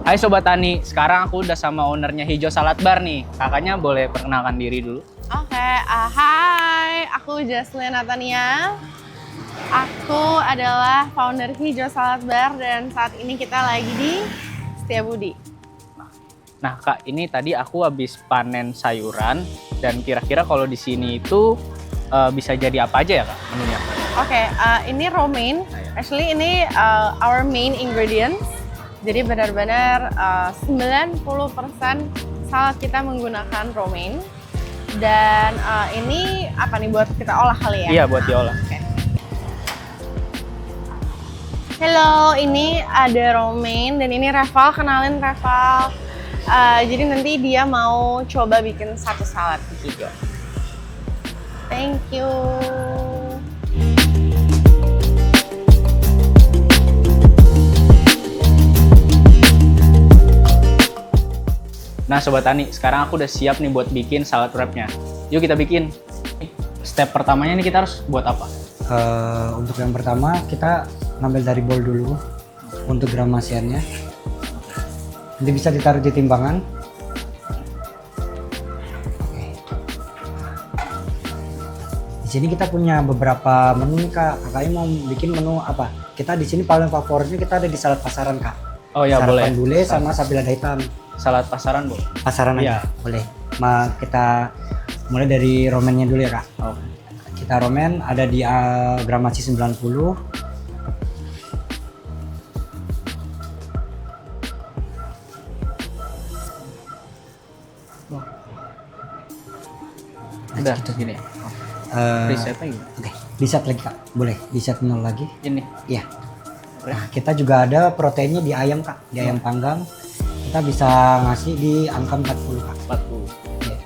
Hai Sobat Tani, sekarang aku udah sama ownernya Hijau Salad Bar nih. Kakaknya boleh perkenalkan diri dulu. Oke, hai, aku Jaslyn Natania. Aku adalah founder Hijau Salad Bar dan saat ini kita lagi di Setiabudi. Nah Kak, ini tadi aku habis panen sayuran dan kira-kira kalau di sini itu bisa jadi apa aja ya Kak menunya? Oke, ini romaine. Actually ini our main ingredients. Jadi benar-benar 90% salad kita menggunakan romaine. Dan ini apa nih buat kita olah kali ya? Iya, buat diolah. Okay. Halo, ini ada romaine dan ini Reval, kenalin Reval. Jadi nanti dia mau coba bikin satu salad juga. Thank you. Nah Sobat Tani, sekarang aku udah siap nih buat bikin salad wrapnya. Yuk kita bikin. Step pertamanya nih kita harus buat apa? Untuk yang pertama kita ngambil dari bowl dulu untuk gramasiannya. Nanti bisa ditaruh di timbangan. Oke. Di sini kita punya beberapa menu nih Kak. Kakaknya mau bikin menu apa? Kita di sini paling favoritnya kita ada di salad pasaran Kak. Oh ya, boleh. Sarapan bule sama sapi lada hitam. Salad pasaran, Bu? Pasaran Iya. aja, boleh. Kita mulai dari romennya dulu ya Kak. Oh. Kita romen ada di gramasi 90. Udah, gini ya? Resetnya gimana? Oke, di set lagi Kak. Boleh, di set 0 lagi. Ini? Iya. Nah, kita juga ada proteinnya di ayam Kak, di ayam panggang. Kita bisa ngasih di angka 40 Kak. 40. Iya.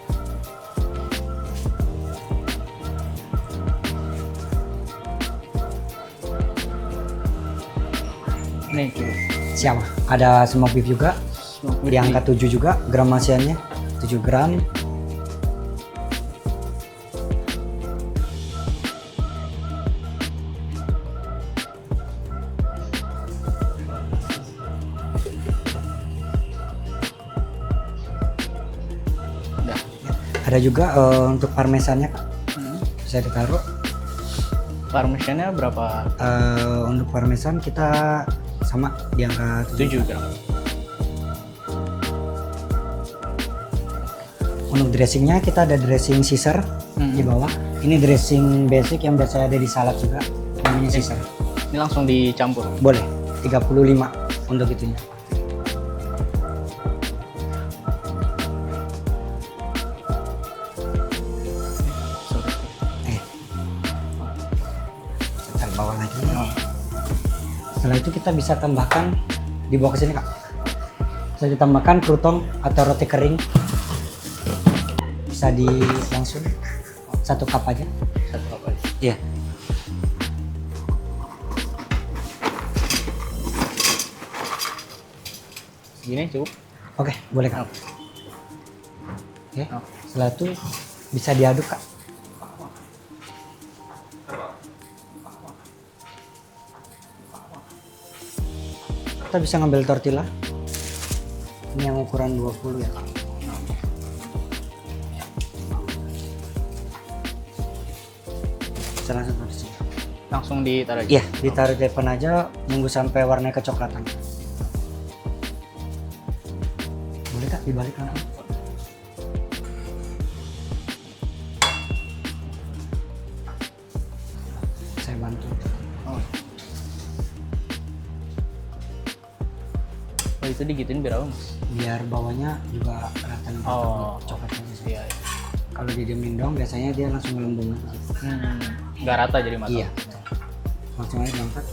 Nih, cukup. Siapa? Ada smoke beef juga. Di angka 7 juga gramasiannya. 7 gram. Udah. Ada juga untuk parmesannya Kak. Bisa ditaruh. Parmesannya berapa? Untuk parmesan kita sama di angka 7. 7 gram. Untuk dressingnya kita ada dressing Caesar di bawah. Ini dressing basic yang biasa ada di salad juga, namanya Caesar. Ini langsung dicampur. Boleh, 35 untuk itunya. Kita bawah lagi. Setelah itu kita bisa tambahkan di bawah ke sini Kak. Bisa ditambahkan crouton atau roti kering. Bisa langsung 1 cup aja. 1 cup aja. Iya. Segini cukup? Oke, boleh Kak. Oke. Setelah itu bisa diaduk Kak. Kita bisa ngambil tortilla. Ini yang ukuran 20 ya Kak. Bisa langsung taruh di sini. Langsung ditaruh aja? Iya, ditaruh di depan aja, nunggu sampai warnanya kecoklatan. Boleh Kak, dibalik langsung. Saya bantu. Oh itu digituin biar apa Mas? Biar bawahnya juga kelihatan coklatnya. Iya. Kalau didiemin dong, biasanya dia langsung melembung. Nggak rata jadi matang? Iya. Langsung aja diangkat.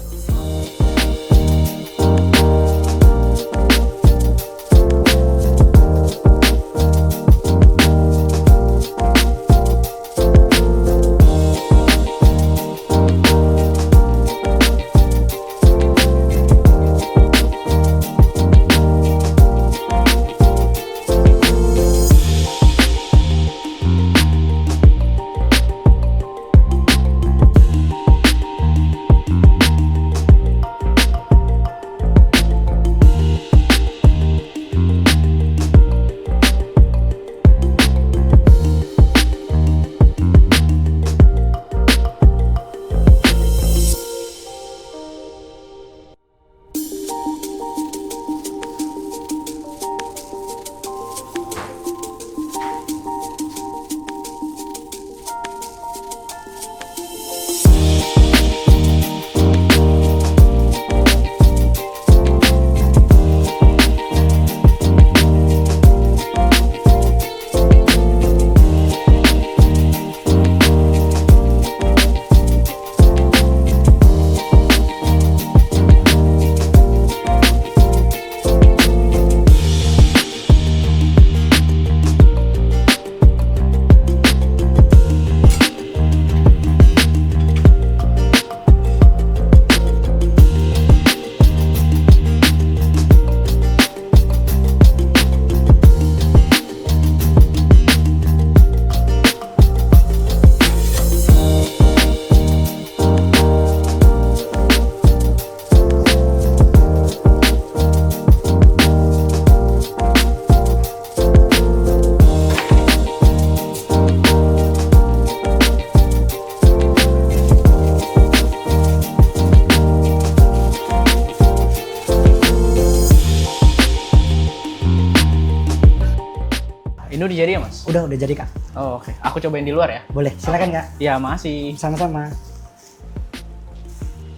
udah jadi ya Mas? Udah jadi Kak. Oh, oke. Aku cobain di luar ya. Boleh, silakan Kak. Ya, makasih. Sama-sama.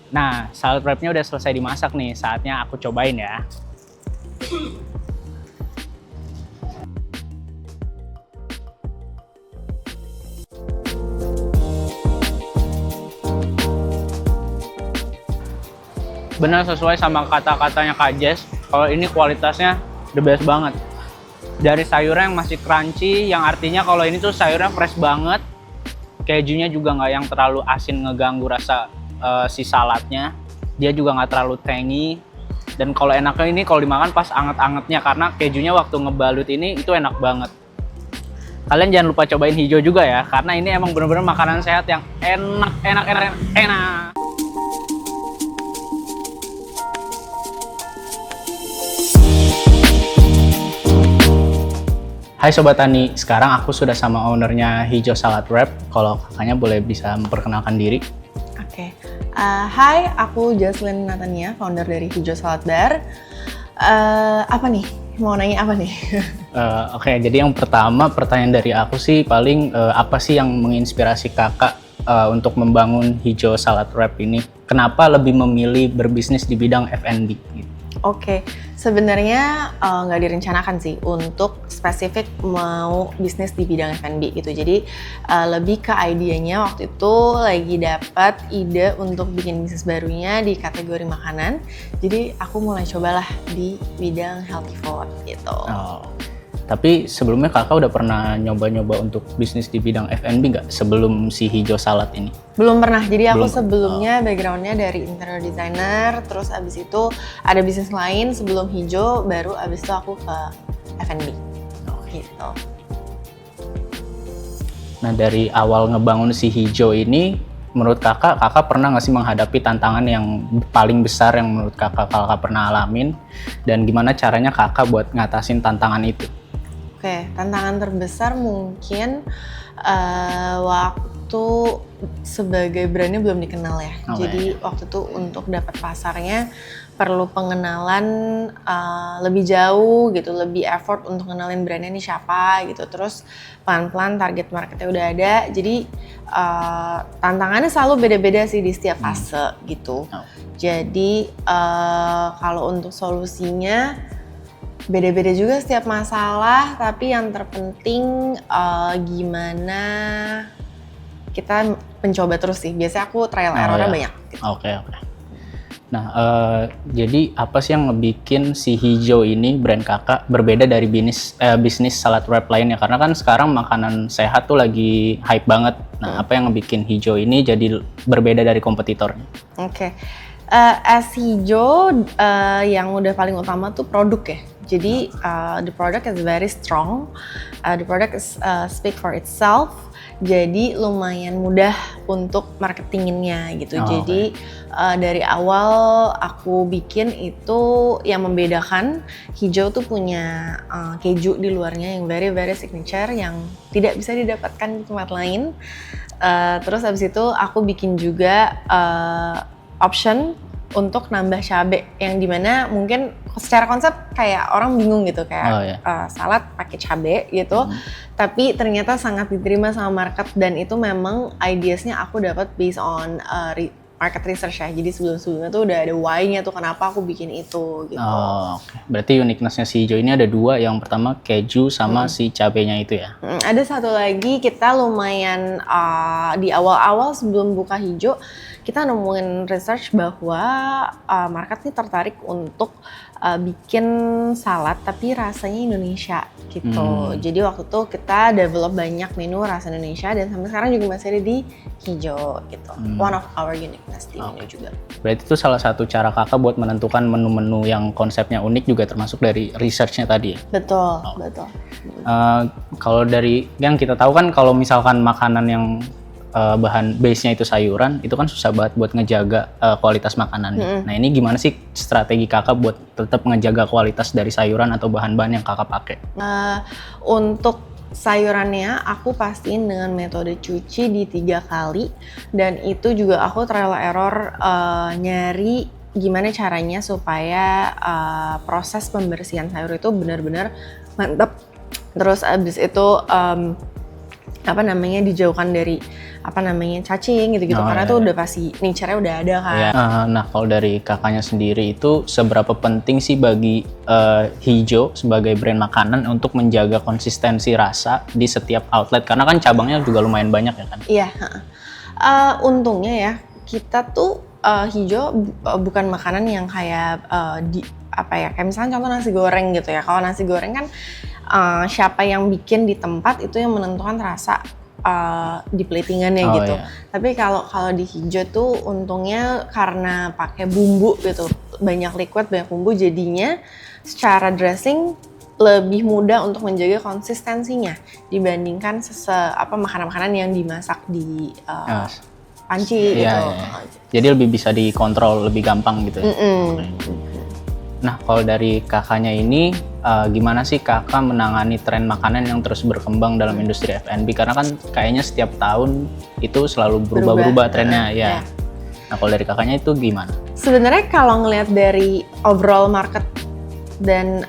Nah, salad wrap-nya udah selesai dimasak nih. Saatnya aku cobain ya. Benar sesuai sama kata-katanya Kak Jess, kalau ini kualitasnya the best banget. Dari sayurnya yang masih crunchy, yang artinya kalau ini tuh sayurnya fresh banget. Kejunya juga nggak yang terlalu asin ngeganggu rasa si saladnya. Dia juga nggak terlalu tangy. Dan kalau enaknya ini kalau dimakan pas anget-angetnya, karena kejunya waktu ngebalut ini itu enak banget. Kalian jangan lupa cobain hijau juga ya, karena ini emang bener-bener makanan sehat yang enak. Hai Sobat Tani, sekarang aku sudah sama ownernya Hijau Salad Wrap. Kalau kakaknya boleh bisa memperkenalkan diri. Oke. Hai, aku Jocelyn Natania, founder dari Hijau Salad Bar. Apa nih? Mau nanya apa nih? Oke, jadi yang pertama pertanyaan dari aku sih paling apa sih yang menginspirasi kakak untuk membangun Hijau Salad Wrap ini? Kenapa lebih memilih berbisnis di bidang F&B? Gitu? Oke, sebenarnya nggak direncanakan sih untuk spesifik mau bisnis di bidang F&B gitu. Jadi lebih ke idenya waktu itu lagi dapat ide untuk bikin bisnis barunya di kategori makanan. Jadi aku mulai cobalah di bidang healthy food gitu. Oh. Tapi sebelumnya kakak udah pernah nyoba-nyoba untuk bisnis di bidang F&B nggak sebelum si Hijau Salad ini? Belum pernah, jadi aku Belum. sebelumnya backgroundnya dari interior designer, terus abis itu ada bisnis lain sebelum Hijau, baru abis itu aku ke F&B gitu. Nah dari awal ngebangun si Hijau ini, menurut kakak pernah nggak sih menghadapi tantangan yang paling besar yang menurut kakak pernah alamin? Dan gimana caranya kakak buat ngatasin tantangan itu? Oke, tantangan terbesar mungkin waktu sebagai brandnya belum dikenal ya. Okay. Jadi waktu itu untuk dapat pasarnya perlu pengenalan lebih jauh gitu, lebih effort untuk kenalin brandnya ini siapa gitu. Terus pelan-pelan target marketnya udah ada. Jadi tantangannya selalu beda-beda sih di setiap fase gitu. Oh. Jadi kalau untuk solusinya beda-beda juga setiap masalah, tapi yang terpenting gimana kita mencoba terus sih. Biasanya aku trial errornya banyak. Gitu. Oke. Nah, jadi apa sih yang ngebikin si Hijau ini brand kakak berbeda dari bisnis salad wrap lainnya? Karena kan sekarang makanan sehat tuh lagi hype banget. Nah, apa yang ngebikin Hijau ini jadi berbeda dari kompetitornya? Oke. As Hijau yang udah paling utama tuh produk ya. Jadi the product is very strong, the product is speak for itself. Jadi lumayan mudah untuk marketinginnya gitu. Jadi dari awal aku bikin itu yang membedakan Hijau tuh punya keju di luarnya yang very signature yang tidak bisa didapatkan di tempat lain. Terus abis itu aku bikin juga option untuk nambah cabai yang dimana mungkin secara konsep kayak orang bingung gitu kayak salad pakai cabai gitu, tapi ternyata sangat diterima sama market dan itu memang ideasnya aku dapat based on market research ya. Jadi sebelumnya tuh udah ada why-nya tuh kenapa aku bikin itu gitu. Oh, okay. Berarti uniqueness-nya si Hijau ini ada dua, yang pertama keju sama si cabenya itu ya? Ada satu lagi, kita lumayan di awal-awal sebelum buka Hijau kita nemuin research bahwa market nih tertarik untuk bikin salad tapi rasanya Indonesia gitu. Jadi waktu itu kita develop banyak menu rasa Indonesia dan sampai sekarang juga masih ada di Hijau gitu. One of our uniqueness di menu juga. Berarti itu salah satu cara kakak buat menentukan menu-menu yang konsepnya unik juga termasuk dari research-nya tadi ya? Betul. Kalau dari yang kita tahu kan kalau misalkan makanan yang bahan base-nya itu sayuran, itu kan susah banget buat ngejaga kualitas makanannya. Nah ini gimana sih strategi kakak buat tetap ngejaga kualitas dari sayuran atau bahan-bahan yang kakak pakai? Untuk sayurannya aku pastiin dengan metode cuci di 3 kali dan itu juga aku trial error nyari gimana caranya supaya proses pembersihan sayur itu benar-benar mantap Terus abis itu dijauhkan dari cacing gitu-gitu, karena itu udah pasti nature-nya udah ada kan. Ya. Nah kalau dari kakaknya sendiri itu seberapa penting sih bagi Hijau sebagai brand makanan untuk menjaga konsistensi rasa di setiap outlet, karena kan cabangnya juga lumayan banyak ya kan? Iya. Untungnya ya kita tuh Hijau bukan makanan yang kayak kayak misalnya contoh nasi goreng gitu ya. Kalau nasi goreng kan siapa yang bikin di tempat itu yang menentukan rasa di platingannya gitu. Iya. Tapi kalau di Hijau tuh untungnya karena pakai bumbu gitu, banyak liquid, banyak bumbu, jadinya secara dressing lebih mudah untuk menjaga konsistensinya dibandingkan makanan-makanan yang dimasak di panci gitu. Iya. Jadi lebih bisa dikontrol, lebih gampang gitu ya. Nah, kalau dari kakaknya ini, gimana sih kakak menangani tren makanan yang terus berkembang dalam industri F&B? Karena kan kayaknya setiap tahun itu selalu berubah-ubah trennya, ya. Nah, kalau dari kakaknya itu gimana? Sebenarnya kalau ngelihat dari overall market dan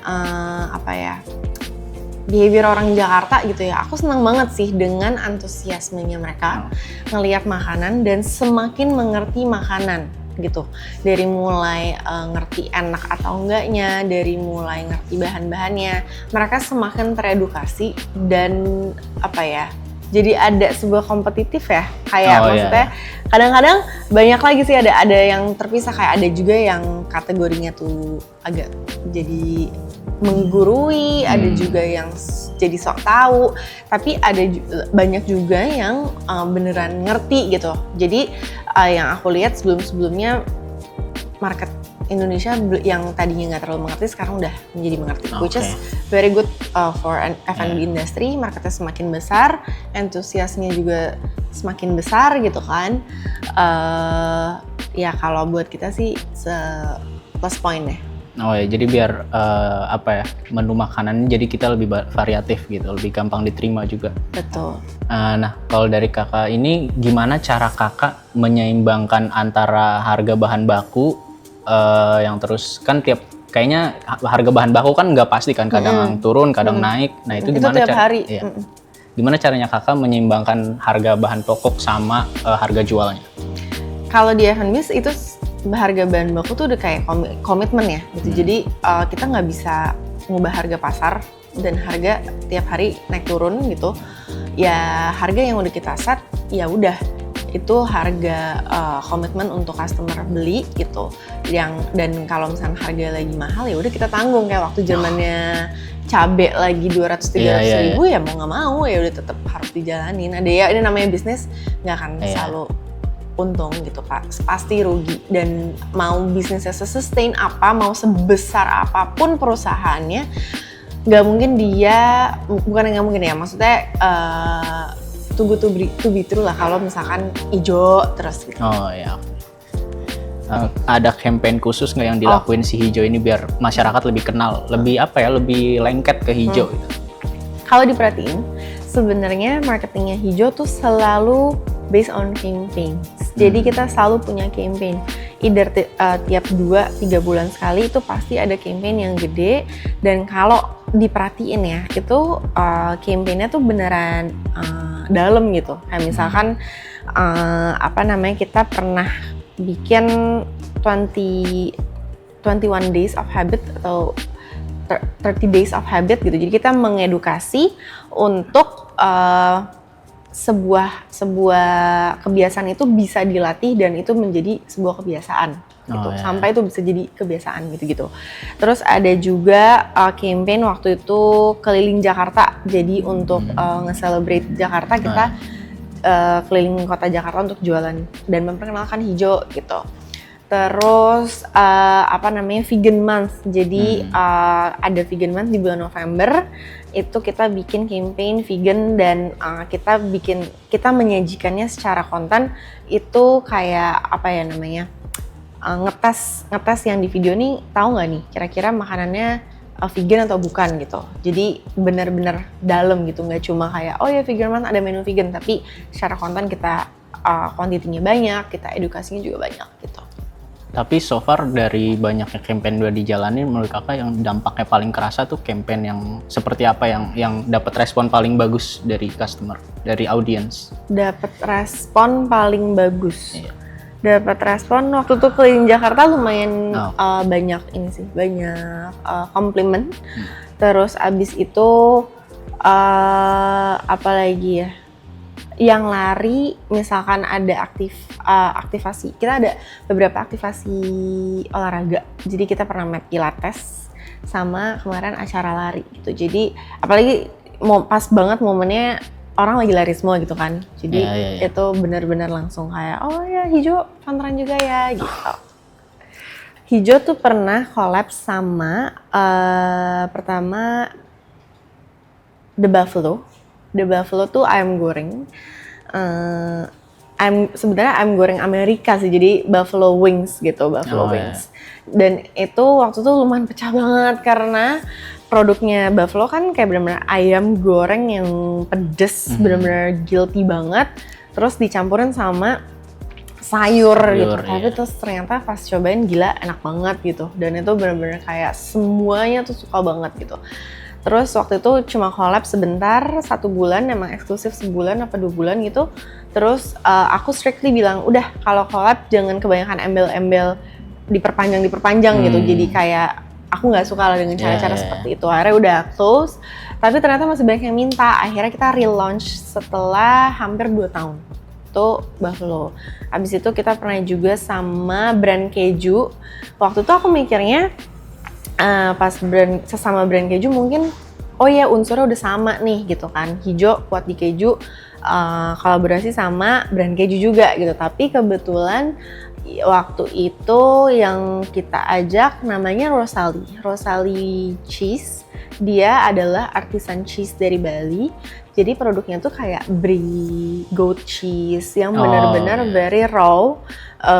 behavior orang Jakarta gitu ya, aku senang banget sih dengan antusiasmenya mereka ngelihat makanan dan semakin mengerti makanan gitu. Dari mulai ngerti enak atau enggaknya, dari mulai ngerti bahan-bahannya, mereka semakin teredukasi dan jadi ada sebuah kompetitif ya, kayak maksudnya kadang-kadang banyak lagi sih, ada yang terpisah, kayak ada juga yang kategorinya tuh agak jadi menggurui, ada juga yang jadi sok tahu, tapi ada banyak juga yang beneran ngerti gitu. Jadi yang aku lihat sebelum-sebelumnya market Indonesia yang tadinya nggak terlalu mengerti sekarang udah menjadi mengerti, which is very good for an F&B industry. Marketnya semakin besar, antusiasnya juga semakin besar gitu kan. Ya kalau buat kita sih plus point deh. Oh ya, jadi biar menu makanan jadi kita lebih variatif gitu, lebih gampang diterima juga. Betul. Nah, kalau dari kakak ini gimana cara kakak menyeimbangkan antara harga bahan baku yang terus kan kayaknya harga bahan baku kan nggak pasti kan, kadang turun, kadang naik. Nah itu gimana hari. Gimana caranya kakak menyeimbangkan harga bahan pokok sama harga jualnya? Kalau di F&B itu harga bahan baku tuh udah kayak komitmen ya gitu. Jadi kita nggak bisa ngubah harga pasar dan harga tiap hari naik turun gitu. Ya harga yang udah kita set ya udah itu harga komitmen untuk customer beli gitu. Dan kalau misalnya harga lagi mahal ya udah kita tanggung, kayak waktu zamannya cabe lagi 200-300 ribu ya mau nggak mau ya udah tetap harus dijalanin. Ada ya, ini namanya bisnis, nggak akan selalu untung gitu Pak, pasti rugi. Dan mau bisnisnya sustain apa, mau sebesar apapun perusahaannya, nggak mungkin dia, bukan nggak mungkin ya, maksudnya to be true lah kalau misalkan hijau terus gitu. Oh ya. Ada campaign khusus nggak yang dilakuin si Hijau ini biar masyarakat lebih kenal, lebih lebih lengket ke hijau gitu? Kalau diperhatiin, sebenarnya marketingnya Hijau tuh selalu based on campaign. Jadi kita selalu punya campaign. Either tiap 2-3 bulan sekali itu pasti ada campaign yang gede. Dan kalau diperhatiin ya, itu campaignnya tuh beneran dalam gitu. Kayak misalkan kita pernah bikin 21 days of habit atau 30 days of habit gitu. Jadi kita mengedukasi untuk sebuah kebiasaan itu bisa dilatih dan itu menjadi sebuah kebiasaan gitu. Sampai itu bisa jadi kebiasaan gitu. Terus ada juga campaign waktu itu keliling Jakarta. Jadi untuk nge-celebrate Jakarta, kita keliling kota Jakarta untuk jualan dan memperkenalkan hijau gitu. Terus vegan month. Jadi ada vegan month di bulan November. Itu kita bikin campaign vegan dan kita menyajikannya secara konten itu kayak ngetes yang di video nih, tahu nggak nih kira-kira makanannya vegan atau bukan gitu. Jadi benar-benar dalam gitu, nggak cuma kayak oh ya vegan month ada menu vegan, tapi secara konten kita kuantitinya banyak, kita edukasinya juga banyak gitu. Tapi so far dari banyaknya campaign udah dijalani, menurut kakak yang dampaknya paling kerasa tuh campaign yang seperti apa yang dapat respon paling bagus dari customer, dari audience? Dapat respon paling bagus. Iya. Dapat respon waktu tuh keliling Jakarta lumayan Oh. banyak ini sih, banyak komplimen. Terus abis itu apa lagi ya? Yang lari, misalkan ada aktivasi, kita ada beberapa aktivasi olahraga. Jadi kita pernah main pilates sama kemarin acara lari gitu. Jadi apalagi pas banget momennya orang lagi lari semua gitu kan. Jadi Iya. itu benar-benar langsung kayak oh ya Hijau pantaran juga ya gitu. Hijau tuh pernah collab sama pertama The Buffalo tuh ayam goreng. Sebenarnya ayam goreng Amerika sih, jadi Buffalo Wings gitu, Buffalo Wings. Dan itu waktu itu lumayan pecah banget karena produknya Buffalo kan kayak benar-benar ayam goreng yang pedes, benar-benar guilty banget. Terus dicampurin sama sayur gitu. Iya. Tapi terus ternyata pas cobain gila enak banget gitu. Dan itu benar-benar kayak semuanya tuh suka banget gitu. Terus waktu itu cuma collab sebentar, 1 bulan, emang eksklusif sebulan apa 2 bulan gitu. Terus aku strictly bilang, udah kalau collab jangan kebanyakan embel-embel diperpanjang gitu. Jadi kayak aku nggak suka lah dengan cara-cara seperti itu. Akhirnya udah close, tapi ternyata masih banyak yang minta. Akhirnya kita relaunch setelah hampir 2 tahun. Itu Buffalo. Abis itu kita pernah juga sama brand keju. Waktu itu aku mikirnya, pas sesama brand keju mungkin oh ya unsurnya udah sama nih gitu kan, Hijau kuat di keju, kolaborasi sama brand keju juga gitu. Tapi kebetulan waktu itu yang kita ajak namanya Rosalie Cheese. Dia adalah artisan cheese dari Bali. Jadi produknya tuh kayak brie goat cheese yang benar-benar very raw,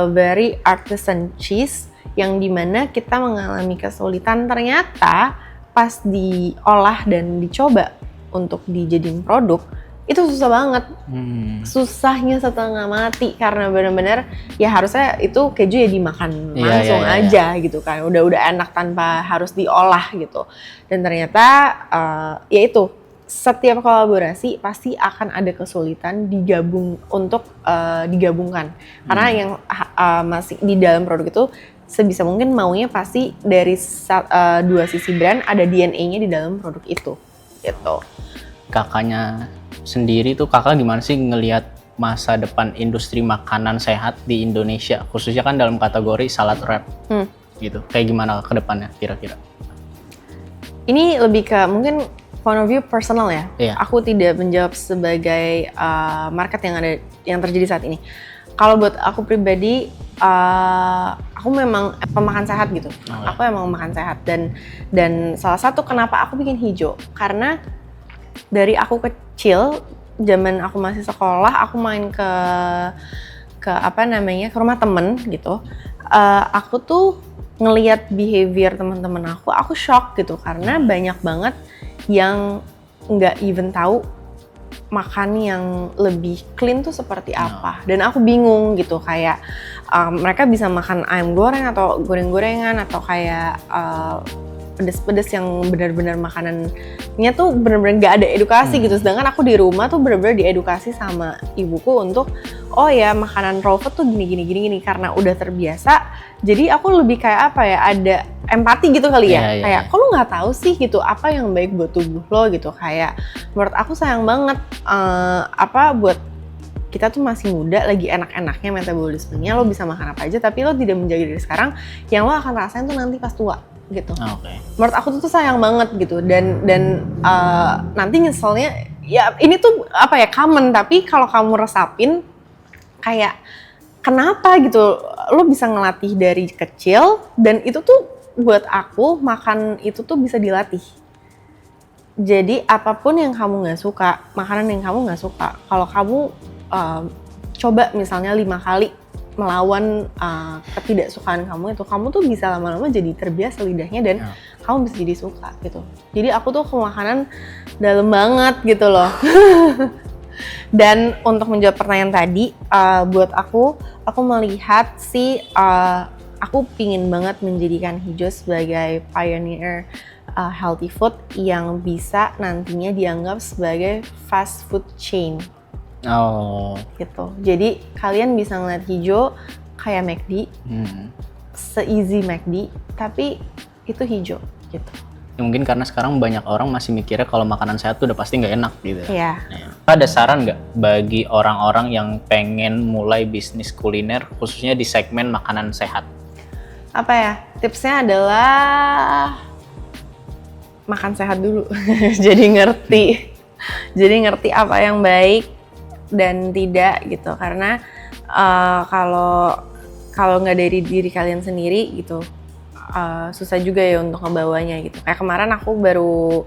very artisan cheese, yang dimana kita mengalami kesulitan ternyata pas diolah dan dicoba untuk dijadiin produk itu susah banget. Susahnya setengah mati karena benar-benar ya harusnya itu keju ya dimakan langsung aja gitu kan, udah enak tanpa harus diolah gitu. Dan ternyata ya itu setiap kolaborasi pasti akan ada kesulitan digabungkan karena yang masih di dalam produk itu sebisa mungkin maunya pasti dari 2 sisi brand ada DNA-nya di dalam produk itu gitu. Kakaknya sendiri tuh kakak gimana sih ngelihat masa depan industri makanan sehat di Indonesia, khususnya kan dalam kategori salad wrap gitu, kayak gimana ke depannya kira-kira? Ini lebih ke mungkin point of view personal ya. Iya. Aku tidak menjawab sebagai market yang terjadi saat ini. Kalau buat aku pribadi, aku memang pemakan sehat gitu. Aku emang makan sehat dan salah satu kenapa aku bikin Hijau karena dari aku kecil, zaman aku masih sekolah, aku main ke rumah temen gitu. Aku tuh ngelihat behavior teman-teman aku shock gitu karena banyak banget yang nggak even tahu makan yang lebih clean tuh seperti apa. Dan aku bingung gitu kayak mereka bisa makan ayam goreng atau goreng-gorengan atau kayak pedes-pedes yang benar-benar makanannya tuh benar-benar nggak ada edukasi gitu. Sedangkan aku di rumah tuh benar-benar diedukasi sama ibuku untuk oh ya makanan raw food tuh gini karena udah terbiasa. Jadi aku lebih kayak apa ya, ada empati gitu kali ya. Kayak kok lu nggak tahu sih gitu apa yang baik buat tubuh lo gitu. Kayak menurut aku sayang banget buat kita tuh masih muda, lagi enak-enaknya metabolismenya, lo bisa makan apa aja tapi lo tidak menjaga diri sekarang, yang lo akan rasain tuh nanti pas tua gitu. Menurut aku tuh sayang banget gitu dan nanti nyeselnya ya ini tuh apa ya common, tapi kalau kamu resapin kayak kenapa gitu lo bisa ngelatih dari kecil dan itu tuh buat aku makan itu tuh bisa dilatih. Jadi apapun yang kamu nggak suka, makanan yang kamu nggak suka, kalau kamu coba misalnya 5 kali melawan ketidaksukaan kamu itu, kamu tuh bisa lama-lama jadi terbiasa lidahnya dan kamu bisa jadi suka gitu. Jadi aku tuh ke makanan dalam banget gitu loh. Dan untuk menjawab pertanyaan tadi, buat aku melihat sih aku pingin banget menjadikan hijau sebagai pioneer healthy food yang bisa nantinya dianggap sebagai fast food chain Oh. gitu. Jadi kalian bisa ngeliat hijau kayak McD, se-easy McD, tapi itu hijau gitu. Ya, mungkin karena sekarang banyak orang masih mikirnya kalau makanan sehat tuh udah pasti nggak enak gitu. Iya. Ada saran nggak bagi orang-orang yang pengen mulai bisnis kuliner khususnya di segmen makanan sehat? Apa ya? Tipsnya adalah makan sehat dulu. Jadi ngerti apa yang baik dan tidak gitu. Karena kalau nggak dari diri kalian sendiri gitu, susah juga ya untuk ngebawanya gitu. Kayak kemarin aku baru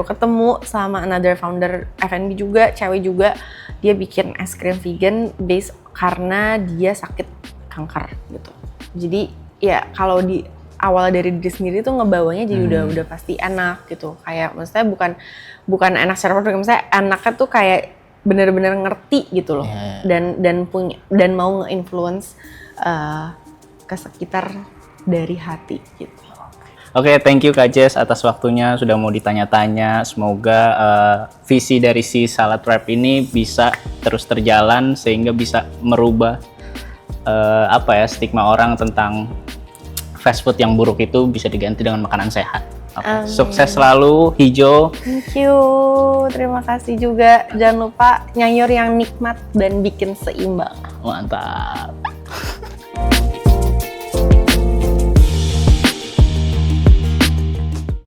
ketemu sama another founder F&B juga, cewek juga. Dia bikin es krim vegan based karena dia sakit kanker gitu. Jadi ya kalau di awal dari diri sendiri tuh ngebawanya jadi udah pasti enak gitu. Kayak maksudnya bukan enak secara produk, maksudnya enaknya tuh kayak bener-bener ngerti gitu loh. Dan mau nge-influence ke sekitar dari hati gitu. Oke, thank you Kak Jess atas waktunya sudah mau ditanya-tanya. Semoga visi dari si Salad Wrap ini bisa terus terjalan sehingga bisa merubah stigma orang tentang fast food yang buruk itu bisa diganti dengan makanan sehat. Sukses selalu hijau. Thank you, terima kasih juga. Jangan lupa nyayur yang nikmat dan bikin seimbang. Mantap.